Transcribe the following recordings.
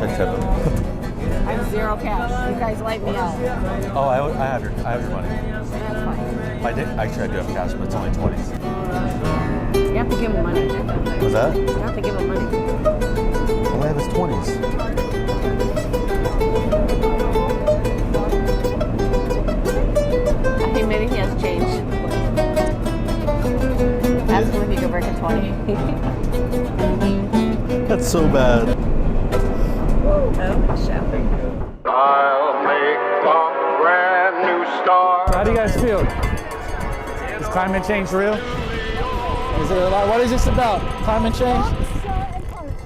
I tip him. I have zero cash. You guys light me out. Oh, I have your money. That's fine. Actually, I do have cash, but it's only 20s. You have to give him money. Was that? You have to give him money. All I have is 20s. I think maybe he has change. Ask him if he could work at 20. That's so bad. Oh, shopping. I'll make a brand new start. How do you guys feel? Is climate change real? Is it a lot? What is this about? Climate change?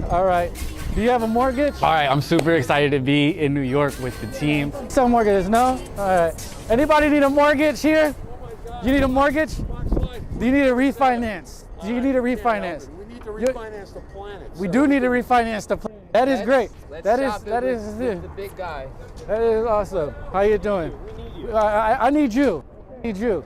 All right. Do you have a mortgage? All right, I'm super excited to be in New York with the team. Some mortgages, no? All right. Anybody need a mortgage here? You need a mortgage? Do you need a refinance? Do you need a refinance? We need to refinance the planet. We do need to refinance the planet. That is great. That is the big guy. That is awesome. How you doing? I need you. I need you.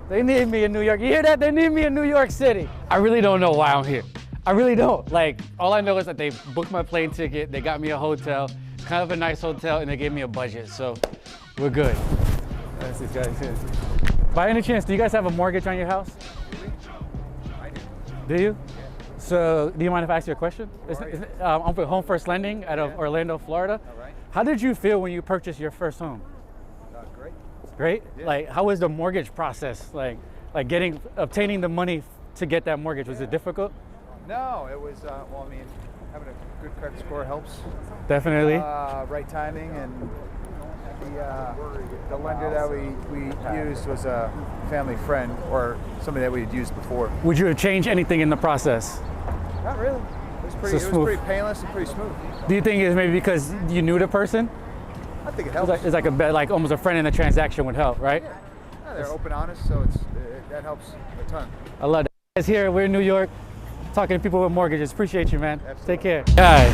They need me in New York. You hear that? They need me in New York City. I really don't know why I'm here. I really don't. Like, all I know is that they booked my plane ticket, they got me a hotel, kind of a nice hotel, and they gave me a budget, so we're good. That's these guys here. By any chance, do you guys have a mortgage on your house? I do. Do you? So, do you mind if I ask you a question? I'm with Home First Lending out of Orlando, Florida. All right. How did you feel when you purchased your first home? Great. Great? Yeah. Like, how was the mortgage process? Like obtaining the money to get that mortgage, was it difficult? No, it was, well, I mean, having a good credit score helps. Definitely. Right timing, and the lender that we used was a family friend or somebody that we had used before. Would you have changed anything in the process? Not really. It was pretty painless and pretty smooth. Do you think it's maybe because you knew the person? I think it helps. It's like almost a friend in the transaction would help, right? Yeah, they're open, honest, so that helps a ton. I love that. Guys, here we're in New York, talking to people with mortgages. Appreciate you, man. Absolutely. Take care. Hi.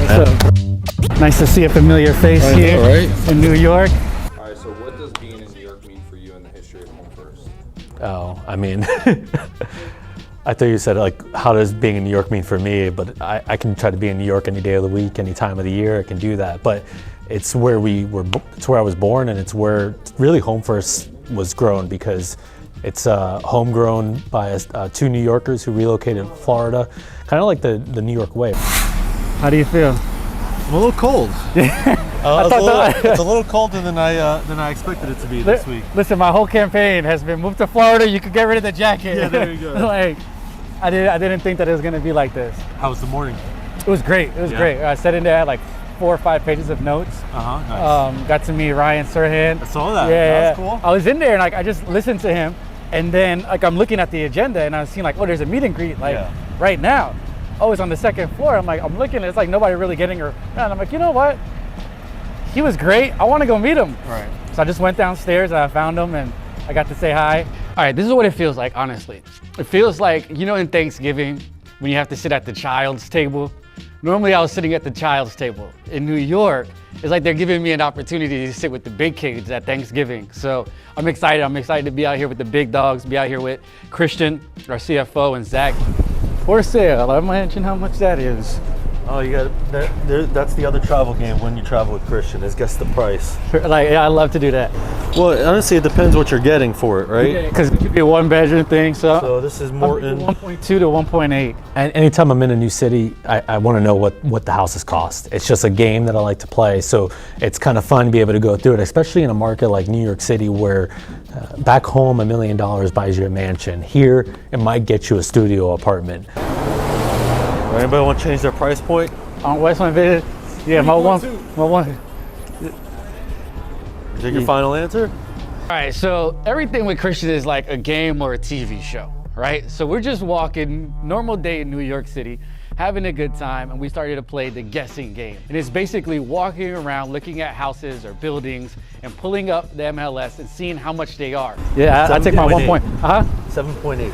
What's up? Nice to see a familiar face here in New York. All right, so what does being in New York mean for you in the history of Home First? Oh, I mean, I thought you said, like, how does being in New York mean for me? But I can try to be in New York any day of the week, any time of the year. I can do that. But it's where it's where I was born, and it's where really Home First was grown, because it's homegrown by two New Yorkers who relocated to Florida, kind of like the New York way. How do you feel? I'm a little cold. It's a little colder than I expected it to be this week. Listen, my whole campaign has been move to Florida. You could get rid of the jacket. Yeah, there you go. Like, I didn't think that it was gonna be like this. How was the morning? It was great. It was great. I sat in there, I had like 4 or 5 pages of notes. Nice. Got to meet Ryan Serhant. I saw that. Yeah, That was cool. I was in there and like I just listened to him, and then like I'm looking at the agenda and I was seeing like, oh, there's a meet and greet right now. Oh, it's on the second floor. I'm looking, it's like nobody really getting around. I'm like, you know what? He was great. I want to go meet him. Right. So I just went downstairs and I found him and I got to say hi. All right, this is what it feels like, honestly. It feels like, you know, in Thanksgiving, when you have to sit at the child's table. Normally I was sitting at the child's table. In New York, it's like they're giving me an opportunity to sit with the big kids at Thanksgiving. So I'm excited. I'm excited to be out here with the big dogs, be out here with Christian, our CFO, and Zach. For sale. I imagine how much that is. Oh, you got that's the other travel game when you travel with Christian, is guess the price. Like, yeah, I love to do that. Well, honestly, it depends what you're getting for it, right? Because it could be a 1-bedroom thing. So this is Morton. 1.2 to 1.8. And anytime I'm in a new city, I want to know what the houses cost. It's just a game that I like to play, so it's kind of fun to be able to go through it, especially in a market like New York City, where back home $1 million buys you a mansion. Here, it might get you a studio apartment. Anybody want to change their price point? On West One Visit? Yeah, my one. Is that your final answer? All right, so everything with Christian is like a game or a TV show, right? So we're just walking, normal day in New York City, having a good time, and we started to play the guessing game. And it's basically walking around, looking at houses or buildings, and pulling up the MLS and seeing how much they are. Yeah, I take my 1 point. 7.8.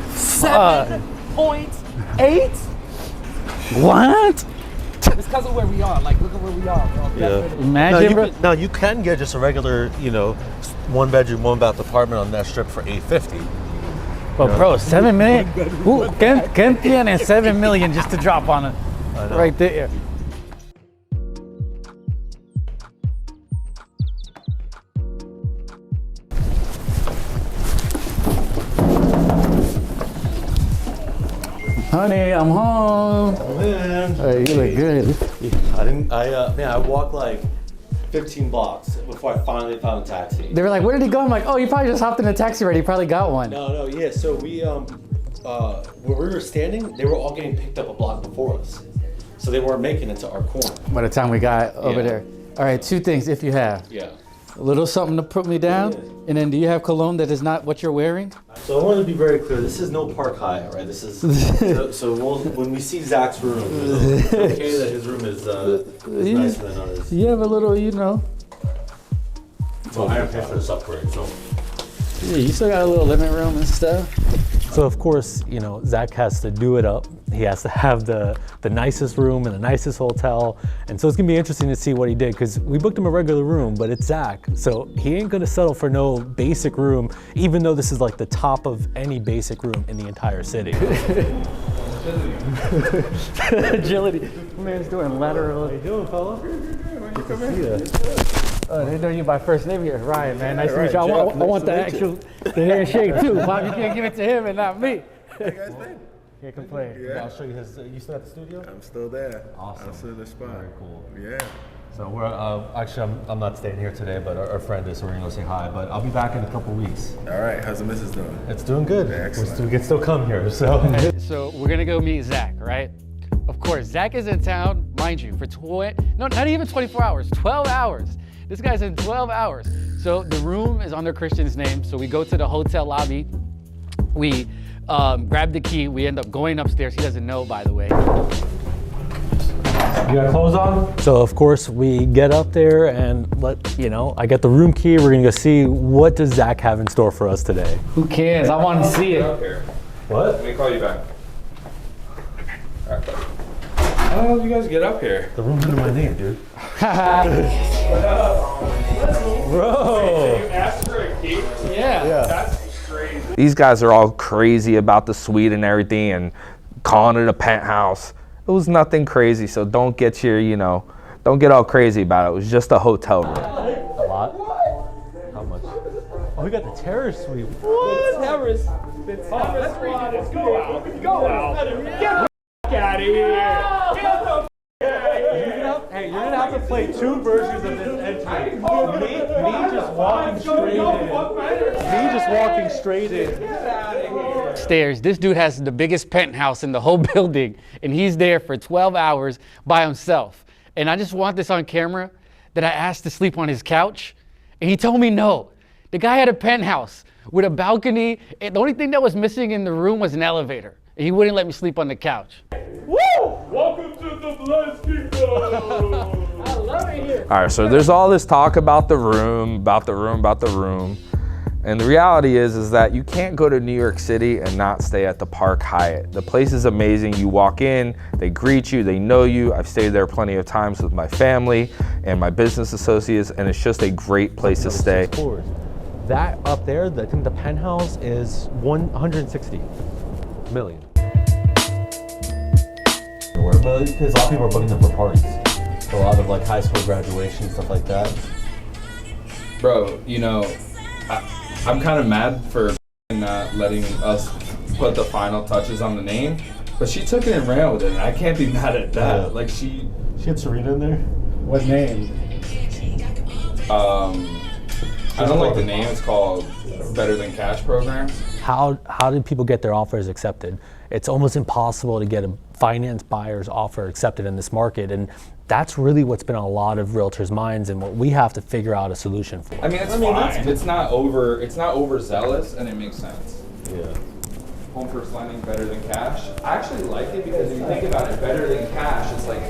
7.8? What? It's because of where we are. Like, look at where we are. Yeah. Imagine. Now you can get just a regular, 1-bedroom, 1-bath apartment on that strip for $850. But bro, 7 million? Who can tiene 7 million just to drop on it right there? Honey, I'm home. Man, Hey, you look good. I walked like 15 blocks before I finally found a taxi. They were like, where did he go? I'm like, oh, you probably just hopped in a taxi already. You probably got one. No, yeah. So where we were standing, they were all getting picked up a block before us. So they weren't making it to our corner. By the time we got over Yeah. there. All right, 2 things if you have. Yeah. A little something to put me down. Yeah. And then do you have cologne that is not what you're wearing? So I want to be very clear. This is no Park Hyatt, right? This is when we see Zach's room, it's okay that his room is nicer than others. You have a little, you know. So I pay for this upgrade. So. Yeah, you still got a little living room and stuff. So of course, you know, Zach has to do it up. He has to have the nicest room in the nicest hotel. And so it's gonna be interesting to see what he did, because we booked him a regular room, but it's Zach. So he ain't gonna settle for no basic room, even though this is like the top of any basic room in the entire city. Agility. Man's doing lateral. How you doing, fella? Good to see you. Oh, they know you by first name here. Ryan, man. Nice to meet you. I want the actual the handshake too. Bob, you can't give it to him and not me. How you guys been? Can't complain. Yeah. I'll show you his. You still at the studio? I'm still there. Awesome. I'm still in the spot. Very cool. Yeah. So we're actually I'm not staying here today, but our friend is, so we're gonna go say hi. But I'll be back in a couple weeks. All right. How's the missus doing? It's doing good. Excellent. We can still come here. So. So we're gonna go meet Zach, right? Of course, Zach is in town, mind you, for not even 24 hours, 12 hours. This guy's in 12 hours. So the room is under Christian's name. So we go to the hotel lobby. We grab the key. We end up going upstairs. He doesn't know, by the way. You got clothes on? So of course we get up there and I get the room key. We're gonna go see what does Zach have in store for us today. Who cares? I want to see Get up it. here. What? Let me call you back. All right. How did you guys get up here? The room's under my name, dude. Bro. Asked for a key? Yeah. That's crazy. These guys are all crazy about the suite and everything and calling it a penthouse. It was nothing crazy, so don't get don't get all crazy about it. It was just a hotel room. A lot? How much? Oh, we got the terrace suite. What? The terrace. Let's go out. Go out. Get the out of here. Get the Hey, you're gonna have to play 2 versions of this entry. Me just walking straight in. Stairs. This dude has the biggest penthouse in the whole building, and he's there for 12 hours by himself. And I just want this on camera that I asked to sleep on his couch, and he told me no. The guy had a penthouse with a balcony, and the only thing that was missing in the room was an elevator. And he wouldn't let me sleep on the couch. Woo! Welcome to the Blessed People. I love it here. All right, so there's all this talk about the room. And the reality is that you can't go to New York City and not stay at the Park Hyatt. The place is amazing. You walk in, they greet you, they know you. I've stayed there plenty of times with my family and my business associates, and it's just a great place to stay. That up there, I think the penthouse is 160 million. Because a lot of people are booking them for parties. A lot of like high school graduation, stuff like that. Bro, I'm kind of mad for not letting us put the final touches on the name, but she took it and ran with it, and I can't be mad at that. Yeah. Like she had Serena in there? What name? I don't like the name. It's called Better Than Cash Program. How did people get their offers accepted? It's almost impossible to get a finance buyer's offer accepted in this market, and that's really what's been on a lot of realtors' minds and what we have to figure out a solution for. I mean, it's fine. It's not overzealous, and it makes sense. Yeah. Home first lending, better than cash. I actually like it because if you think about it, better than cash, it's like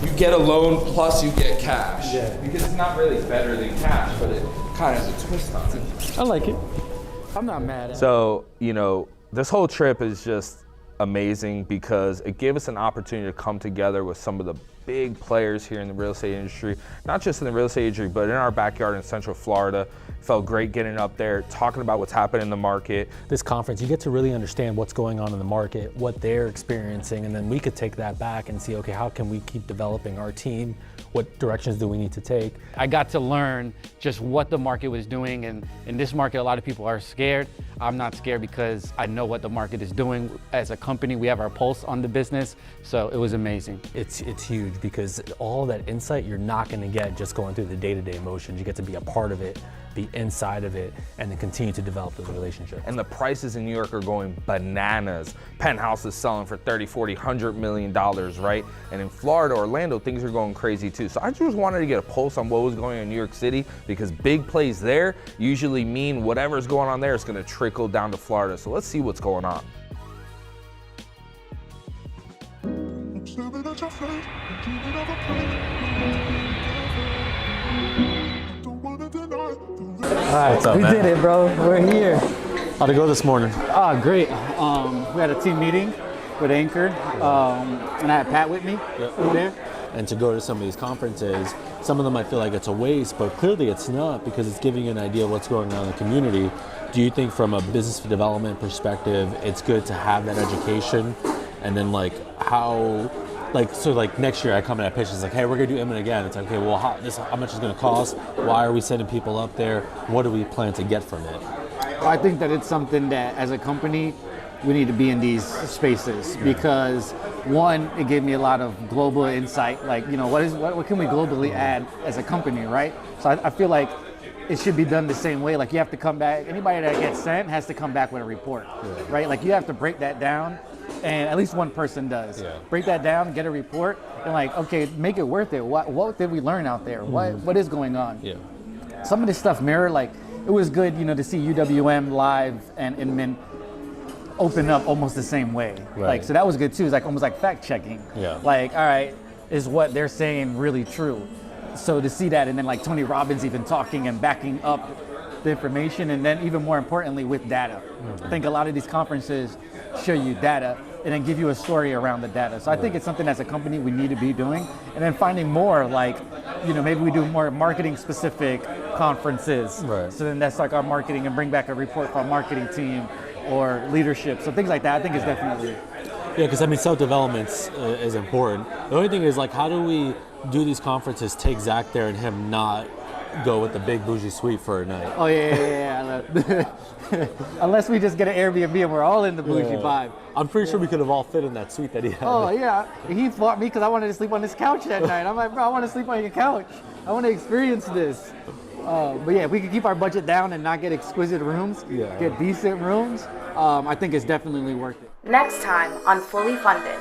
you get a loan plus you get cash. Yeah. Because it's not really better than cash, but it kind of has a twist on it. I like it. I'm not mad at it. So, this whole trip is just amazing because it gave us an opportunity to come together with some of the big players here in the real estate industry, not just in the real estate industry, but in our backyard in Central Florida. Felt great getting up there, talking about what's happening in the market. This conference, you get to really understand what's going on in the market, what they're experiencing, and then we could take that back and see, okay, how can we keep developing our team? What directions do we need to take? I got to learn just what the market was doing, and in this market, a lot of people are scared. I'm not scared because I know what the market is doing. As a company, we have our pulse on the business, so it was amazing. It's huge because all that insight you're not going to get just going through the day-to-day motions. You get to be a part of it, be inside of it, and then continue to develop those relationships. And the prices in New York are going bananas. Penthouse is selling for 30, 40, $100 million, right? And in Florida, Orlando, things are going crazy too. So I just wanted to get a pulse on what was going on in New York City, because big plays there usually mean whatever's going on there is going to trickle down to Florida. So let's see what's going on. All right, What's up, we man? did it, bro. We're here. How'd it go this morning? Ah, great. We had a team meeting with Anchor, and I had Pat with me over there. And to go to some of these conferences, some of them I feel like it's a waste, but clearly it's not, because it's giving you an idea of what's going on in the community. Do you think from a business development perspective, it's good to have that education? And then like how, like, so like next year I come and I pitch, it's like, hey, we're gonna do Inman again. It's like, okay, well, how much is gonna cost? Why are we sending people up there? What do we plan to get from it? I think that it's something that as a company, we need to be in these spaces because one, it gave me a lot of global insight. Like, you know, what can we globally add as a company, right? So I feel like it should be done the same way. Like you have to come back, anybody that gets sent has to come back with a report, right? Like you have to break that down, and at least one person does. Break that down, get a report, and like, okay, make it worth it. What did we learn out there? What is going on? Some of this stuff mirror, like, it was good, you know, to see UWM live and Inman open up almost the same way. Like, so that was good too. It's like almost like fact checking. Like, all right, is what they're saying really true? So to see that, and then like Tony Robbins even talking and backing up the information, and then even more importantly with data. I think a lot of these conferences show you data and then give you a story around the data. So I think it's something as a company we need to be doing, and then finding more, like, you know, maybe we do more marketing specific conferences. So then that's like our marketing, and bring back a report from our marketing team or leadership. So things like that I think is definitely. Yeah, because I mean, self-development is important. The only thing is, like, how do we do these conferences, take Zach there and him not go with the big bougie suite for a night? Oh yeah. Unless we just get an Airbnb and we're all in the bougie vibe. I'm pretty sure we could have all fit in that suite that he had. Oh yeah, he fought me because I wanted to sleep on this couch that night. I'm like, bro, I want to sleep on your couch. I want to experience this. But yeah, if we could keep our budget down and not get exquisite rooms, get decent rooms, I think it's definitely worth it. Next time on Fully Funded.